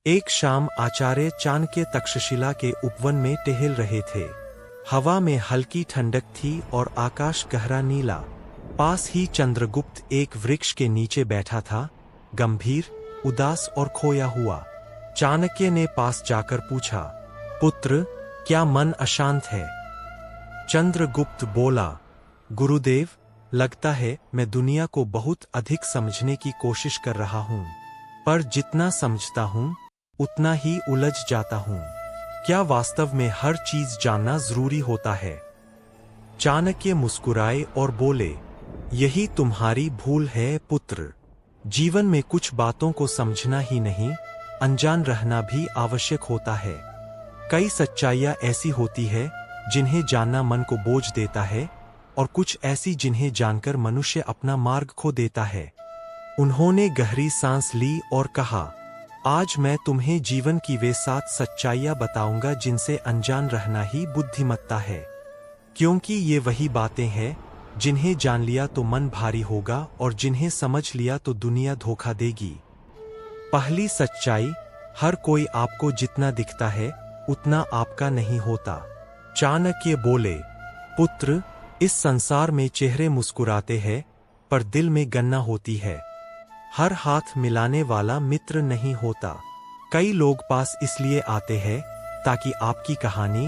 एक शाम आचार्य चाणक्य तक्षशिला के उपवन में टहल रहे थे। हवा में हल्की ठंडक थी और आकाश गहरा नीला। पास ही चंद्रगुप्त एक वृक्ष के नीचे बैठा था, गंभीर, उदास और खोया हुआ। चाणक्य ने पास जाकर पूछा, पुत्र, क्या मन अशांत है? चंद्रगुप्त बोला, गुरुदेव, लगता है मैं दुनिया को बहुत अधिक समझने की कोशिश कर रहा हूँ, पर जितना समझता हूँ उतना ही उलझ जाता हूँ। क्या वास्तव में हर चीज जानना जरूरी होता है? चाणक्य मुस्कुराए और बोले, यही तुम्हारी भूल है पुत्र। जीवन में कुछ बातों को समझना ही नहीं, अनजान रहना भी आवश्यक होता है। कई सच्चाइयां ऐसी होती है जिन्हें जानना मन को बोझ देता है, और कुछ ऐसी जिन्हें जानकर मनुष्य अपना मार्ग खो देता है। उन्होंने गहरी सांस ली और कहा, आज मैं तुम्हें जीवन की वे 7 सच्चाइयां बताऊंगा जिनसे अनजान रहना ही बुद्धिमत्ता है। क्योंकि ये वही बातें हैं जिन्हें जान लिया तो मन भारी होगा और जिन्हें समझ लिया तो दुनिया धोखा देगी। पहली सच्चाई, हर कोई आपको जितना दिखता है उतना आपका नहीं होता। चाणक्य बोले, पुत्र, इस संसार में चेहरे मुस्कुराते हैं पर दिल में गन्ना होती है। हर हाथ मिलाने वाला मित्र नहीं होता। कई लोग पास इसलिए आते हैं ताकि आपकी कहानी,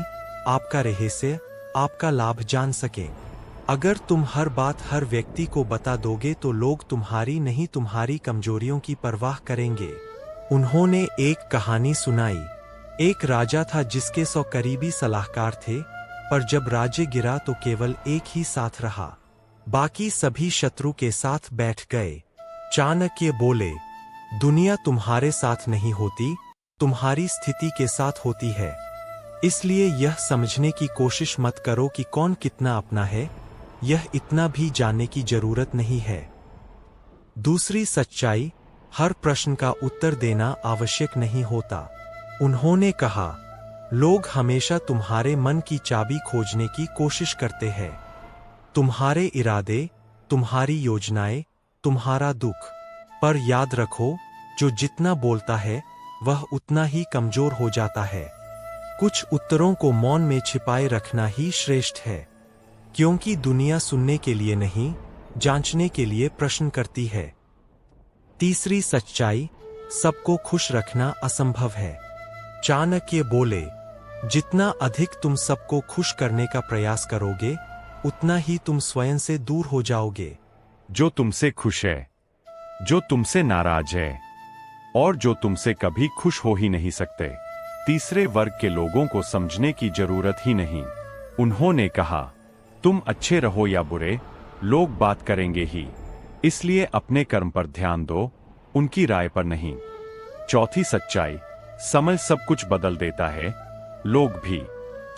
आपका रहस्य, आपका लाभ जान सके। अगर तुम हर बात हर व्यक्ति को बता दोगे तो लोग तुम्हारी नहीं तुम्हारी कमजोरियों की परवाह करेंगे। उन्होंने एक कहानी सुनाई। एक राजा था जिसके 100 करीबी सलाहकार थे, पर जब राज्य गिरा तो केवल एक ही साथ रहा। बाकी सभी शत्रु के साथ बैठ गए। चाणक्य बोले, दुनिया तुम्हारे साथ नहीं होती, तुम्हारी स्थिति के साथ होती है। इसलिए यह समझने की कोशिश मत करो कि कौन कितना अपना है, यह इतना भी जानने की जरूरत नहीं है। दूसरी सच्चाई, हर प्रश्न का उत्तर देना आवश्यक नहीं होता। उन्होंने कहा, लोग हमेशा तुम्हारे मन की चाबी खोजने की कोशिश करते हैं। तुम्हारे इरादे, तुम्हारी योजनाएं, तुम्हारा दुख। पर याद रखो, जो जितना बोलता है वह उतना ही कमजोर हो जाता है। कुछ उत्तरों को मौन में छिपाए रखना ही श्रेष्ठ है, क्योंकि दुनिया सुनने के लिए नहीं, जांचने के लिए प्रश्न करती है। तीसरी सच्चाई, सबको खुश रखना असंभव है। चाणक्य बोले, जितना अधिक तुम सबको खुश करने का प्रयास करोगे उतना ही तुम स्वयं से दूर हो जाओगे। जो तुमसे खुश है, जो तुमसे नाराज है और जो तुमसे कभी खुश हो ही नहीं सकते, तीसरे वर्ग के लोगों को समझने की जरूरत ही नहीं। उन्होंने कहा, तुम अच्छे रहो या बुरे, लोग बात करेंगे ही, इसलिए अपने कर्म पर ध्यान दो, उनकी राय पर नहीं। चौथी सच्चाई, समय सब कुछ बदल देता है, लोग भी।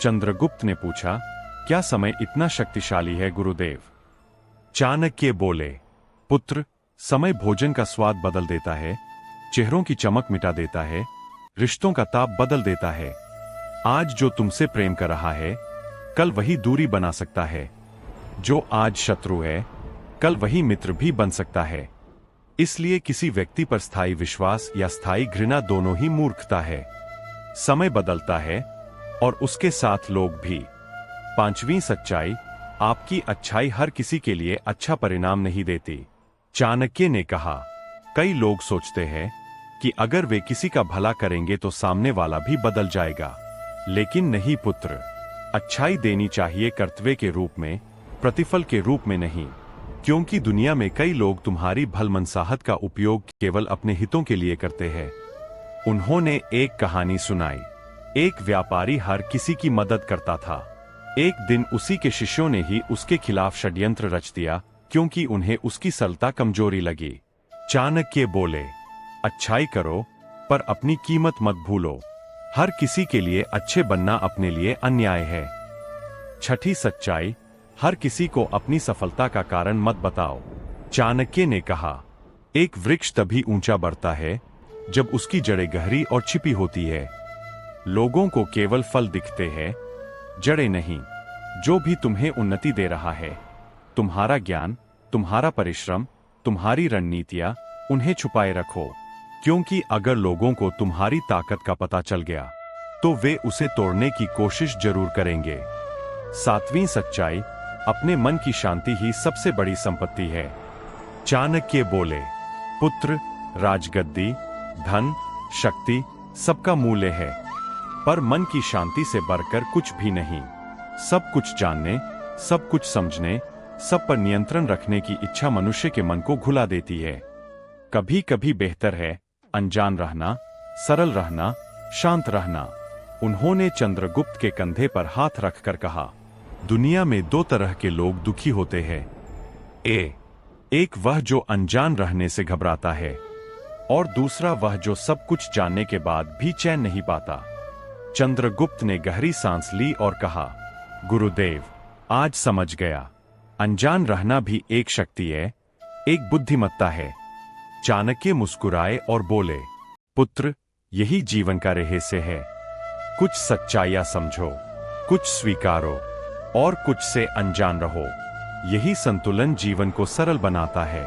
चंद्रगुप्त ने पूछा, क्या समय इतना शक्तिशाली है गुरुदेव? चाणक्य बोले, पुत्र, समय भोजन का स्वाद बदल देता है, चेहरों की चमक मिटा देता है, रिश्तों का ताप बदल देता है। आज जो तुमसे प्रेम कर रहा है, कल वही दूरी बना सकता है। जो आज शत्रु है, कल वही मित्र भी बन सकता है। इसलिए किसी व्यक्ति पर स्थायी विश्वास या स्थायी घृणा दोनों ही मूर्खता है। समय बदलता है और उसके साथ लोग भी। पांचवी सच्चाई, आपकी अच्छाई हर किसी के लिए अच्छा परिणाम नहीं देती। चाणक्य ने कहा, कई लोग सोचते हैं कि अगर वे किसी का भला करेंगे तो सामने वाला भी बदल जाएगा, लेकिन नहीं पुत्र। अच्छाई देनी चाहिए कर्तव्य के रूप में, प्रतिफल के रूप में नहीं, क्योंकि दुनिया में कई लोग तुम्हारी भलमनसाहत का उपयोग केवल अपने हितों के लिए करते हैं। उन्होंने एक कहानी सुनाई। एक व्यापारी हर किसी की मदद करता था। एक दिन उसी के शिष्यों ने ही उसके खिलाफ षड्यंत्र रच दिया, क्योंकि उन्हें उसकी सरलता कमजोरी लगी। चाणक्य बोले, अच्छाई करो पर अपनी कीमत मत भूलो। हर किसी के लिए अच्छे बनना अपने लिए अन्याय है। छठी सच्चाई, हर किसी को अपनी सफलता का कारण मत बताओ। चाणक्य ने कहा, एक वृक्ष तभी ऊंचा बढ़ता है जब उसकी जड़ें गहरी और छिपी होती है। लोगों को केवल फल दिखते हैं, जड़ें नहीं। जो भी तुम्हें उन्नति दे रहा है, तुम्हारा ज्ञान, तुम्हारा परिश्रम, तुम्हारी रणनीतियां, उन्हें छुपाए रखो। क्योंकि अगर लोगों को तुम्हारी ताकत का पता चल गया तो वे उसे तोड़ने की कोशिश जरूर करेंगे। सातवीं सच्चाई, अपने मन की शांति ही सबसे बड़ी संपत्ति है। चाणक्य बोले, पुत्र, राजगद्दी, धन, शक्ति सबका मूल्य है, पर मन की शांति से बढ़कर कुछ भी नहीं। सब कुछ जानने, सब कुछ समझने, सब पर नियंत्रण रखने की इच्छा मनुष्य के मन को घुला देती है। कभी कभी बेहतर है अनजान रहना, सरल रहना, शांत रहना। उन्होंने चंद्रगुप्त के कंधे पर हाथ रखकर कहा, दुनिया में दो तरह के लोग दुखी होते हैं। एक वह जो अनजान रहने से घबराता है, और दूसरा वह जो सब कुछ जानने के बाद भी चैन नहीं पाता। चंद्रगुप्त ने गहरी सांस ली और कहा, गुरुदेव, आज समझ गया, अनजान रहना भी एक शक्ति है, एक बुद्धिमत्ता है। चाणक्य मुस्कुराए और बोले, पुत्र, यही जीवन का रहस्य है। कुछ सच्चाइयां समझो, कुछ स्वीकारो और कुछ से अनजान रहो। यही संतुलन जीवन को सरल बनाता है।